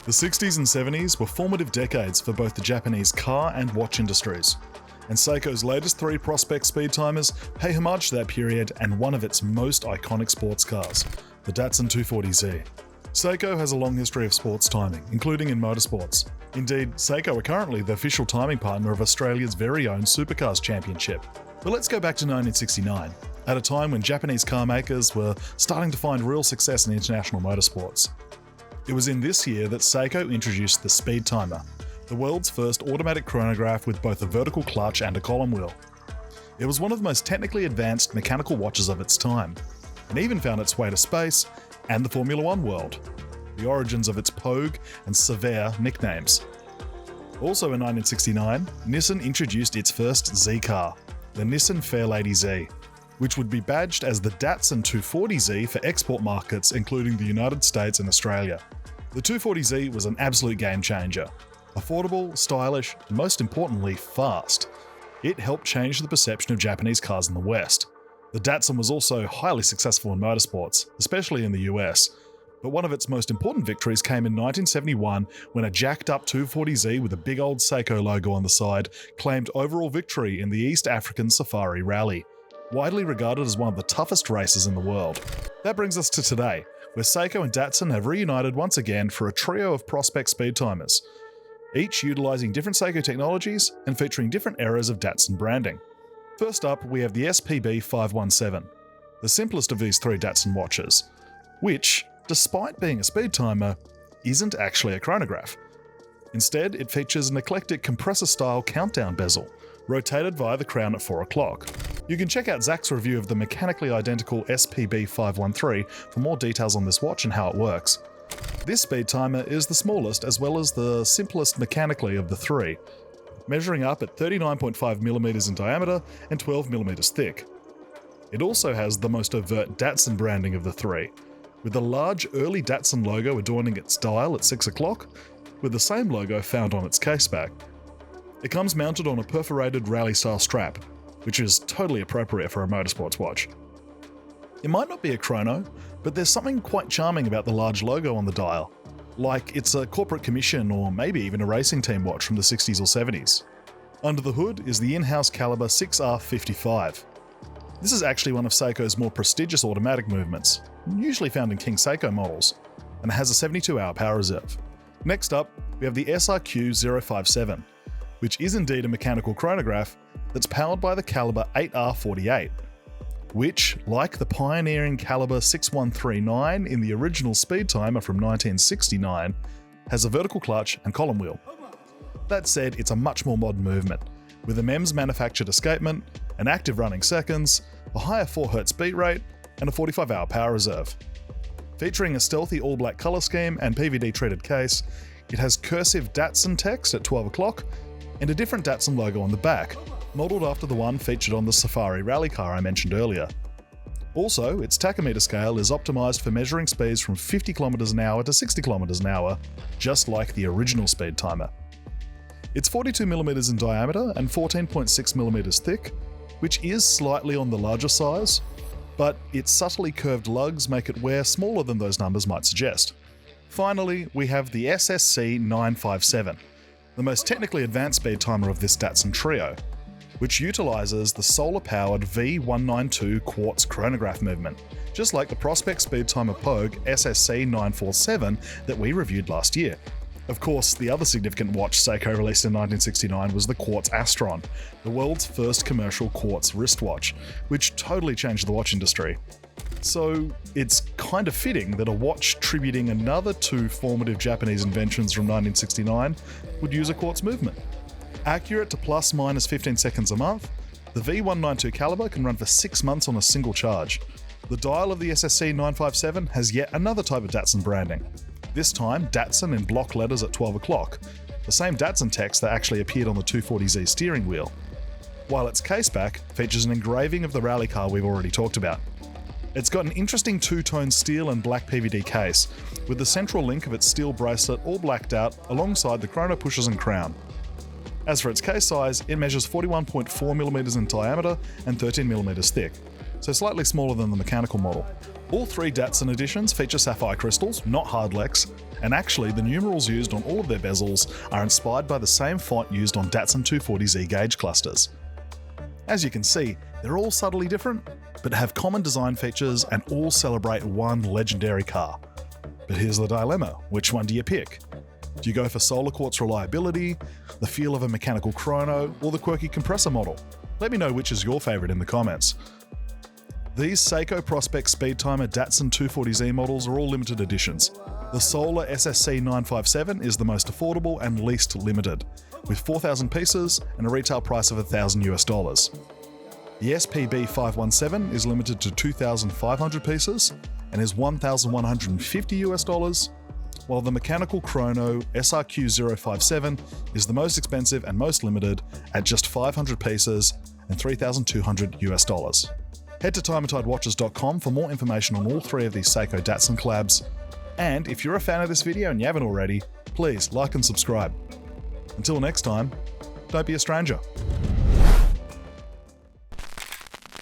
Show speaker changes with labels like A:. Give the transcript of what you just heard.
A: The 60s and 70s were formative decades for both the Japanese car and watch industries, and Seiko's latest three Prospex Speedtimers pay homage to that period and one of its most iconic sports cars, the Datsun 240Z. Seiko has a long history of sports timing, including in motorsports. Indeed, Seiko are currently the official timing partner of Australia's very own Supercars Championship. But let's go back to 1969, at a time when Japanese car makers were starting to find real success in international motorsports. It was in this year that Seiko introduced the Speedtimer, the world's first automatic chronograph with both a vertical clutch and a column wheel. It was one of the most technically advanced mechanical watches of its time, and even found its way to space and the Formula One world, the origins of its Pogue and Sévère nicknames. Also in 1969, Nissan introduced its first Z car, the Nissan Fairlady Z, which would be badged as the Datsun 240Z for export markets including the United States and Australia. The 240Z was an absolute game changer. Affordable, stylish, and most importantly, fast. It helped change the perception of Japanese cars in the West. The Datsun was also highly successful in motorsports, especially in the US, but one of its most important victories came in 1971 when a jacked-up 240Z with a big old Seiko logo on the side claimed overall victory in the East African Safari Rally, widely regarded as one of the toughest races in the world. That brings us to today, where Seiko and Datsun have reunited once again for a trio of Prospex Speedtimers, each utilising different Seiko technologies and featuring different eras of Datsun branding. First up, we have the SPB517, the simplest of these three Datsun watches, which, despite being a Speedtimer, isn't actually a chronograph. Instead, it features an eclectic compressor-style countdown bezel, rotated via the crown at 4 o'clock. You can check out Zach's review of the mechanically identical SPB513 for more details on this watch and how it works. This Speedtimer is the smallest as well as the simplest mechanically of the three, measuring up at 39.5mm in diameter and 12mm thick. It also has the most overt Datsun branding of the three, with the large early Datsun logo adorning its dial at 6 o'clock, with the same logo found on its caseback. It comes mounted on a perforated rally-style strap, which is totally appropriate for a motorsports watch. It might not be a chrono, but there's something quite charming about the large logo on the dial, like it's a corporate commission or maybe even a racing team watch from the 60s or 70s. Under the hood is the in-house caliber 6R55. This is actually one of Seiko's more prestigious automatic movements, usually found in King Seiko models, and has a 72-hour power reserve. Next up, we have the SRQ057, which is indeed a mechanical chronograph that's powered by the caliber 8R48, which, like the pioneering caliber 6139 in the original Speedtimer from 1969, has a vertical clutch and column wheel. That said, it's a much more modern movement, with a MEMS manufactured escapement, an active running seconds, a higher 4Hz beat rate, and a 45-hour power reserve. Featuring a stealthy all-black colour scheme and PVD-treated case, it has cursive Datsun text at 12 o'clock and a different Datsun logo on the back, modelled after the one featured on the Safari rally car I mentioned earlier. Also, its tachometer scale is optimised for measuring speeds from 50 km an hour to 60 km an hour, just like the original Speedtimer. It's 42mm in diameter and 14.6mm thick, which is slightly on the larger size, but its subtly curved lugs make it wear smaller than those numbers might suggest. Finally, we have the SSC957, the most technically advanced Speedtimer of this Datsun trio, which utilises the solar-powered V192 quartz chronograph movement, just like the Prospex Speedtimer Pogue SSC947 that we reviewed last year. Of course, the other significant watch Seiko released in 1969 was the Quartz Astron, the world's first commercial quartz wristwatch, which totally changed the watch industry. So it's kind of fitting that a watch tributing another two formative Japanese inventions from 1969 would use a quartz movement. Accurate to plus minus 15 seconds a month, the V192 caliber can run for 6 months on a single charge. The dial of the SSC957 has yet another type of Datsun branding, this time Datsun in block letters at 12 o'clock, the same Datsun text that actually appeared on the 240Z steering wheel, while its caseback features an engraving of the rally car we've already talked about. It's got an interesting two-tone steel and black PVD case, with the central link of its steel bracelet all blacked out alongside the chrono pushers and crown. As for its case size, it measures 41.4mm in diameter and 13mm thick, so slightly smaller than the mechanical model. All three Datsun editions feature sapphire crystals, not hard Lex, and actually the numerals used on all of their bezels are inspired by the same font used on Datsun 240Z gauge clusters. As you can see, they're all subtly different, but have common design features and all celebrate one legendary car. But here's the dilemma, which one do you pick? Do you go for solar quartz reliability, the feel of a mechanical chrono, or the quirky compressor model? Let me know which is your favourite in the comments. These Seiko Prospex Speedtimer Datsun 240Z models are all limited editions. The Solar SSC 957 is the most affordable and least limited, with 4,000 pieces and a retail price of $1,000 US. The SPB 517 is limited to 2,500 pieces and is $1,150 US, while the mechanical chrono SRQ 057 is the most expensive and most limited at just 500 pieces and $3,200 US. Head to time+tidewatches.com for more information on all three of these Seiko Datsun collabs. And if you're a fan of this video and you haven't already, please like and subscribe. Until next time, don't be a stranger.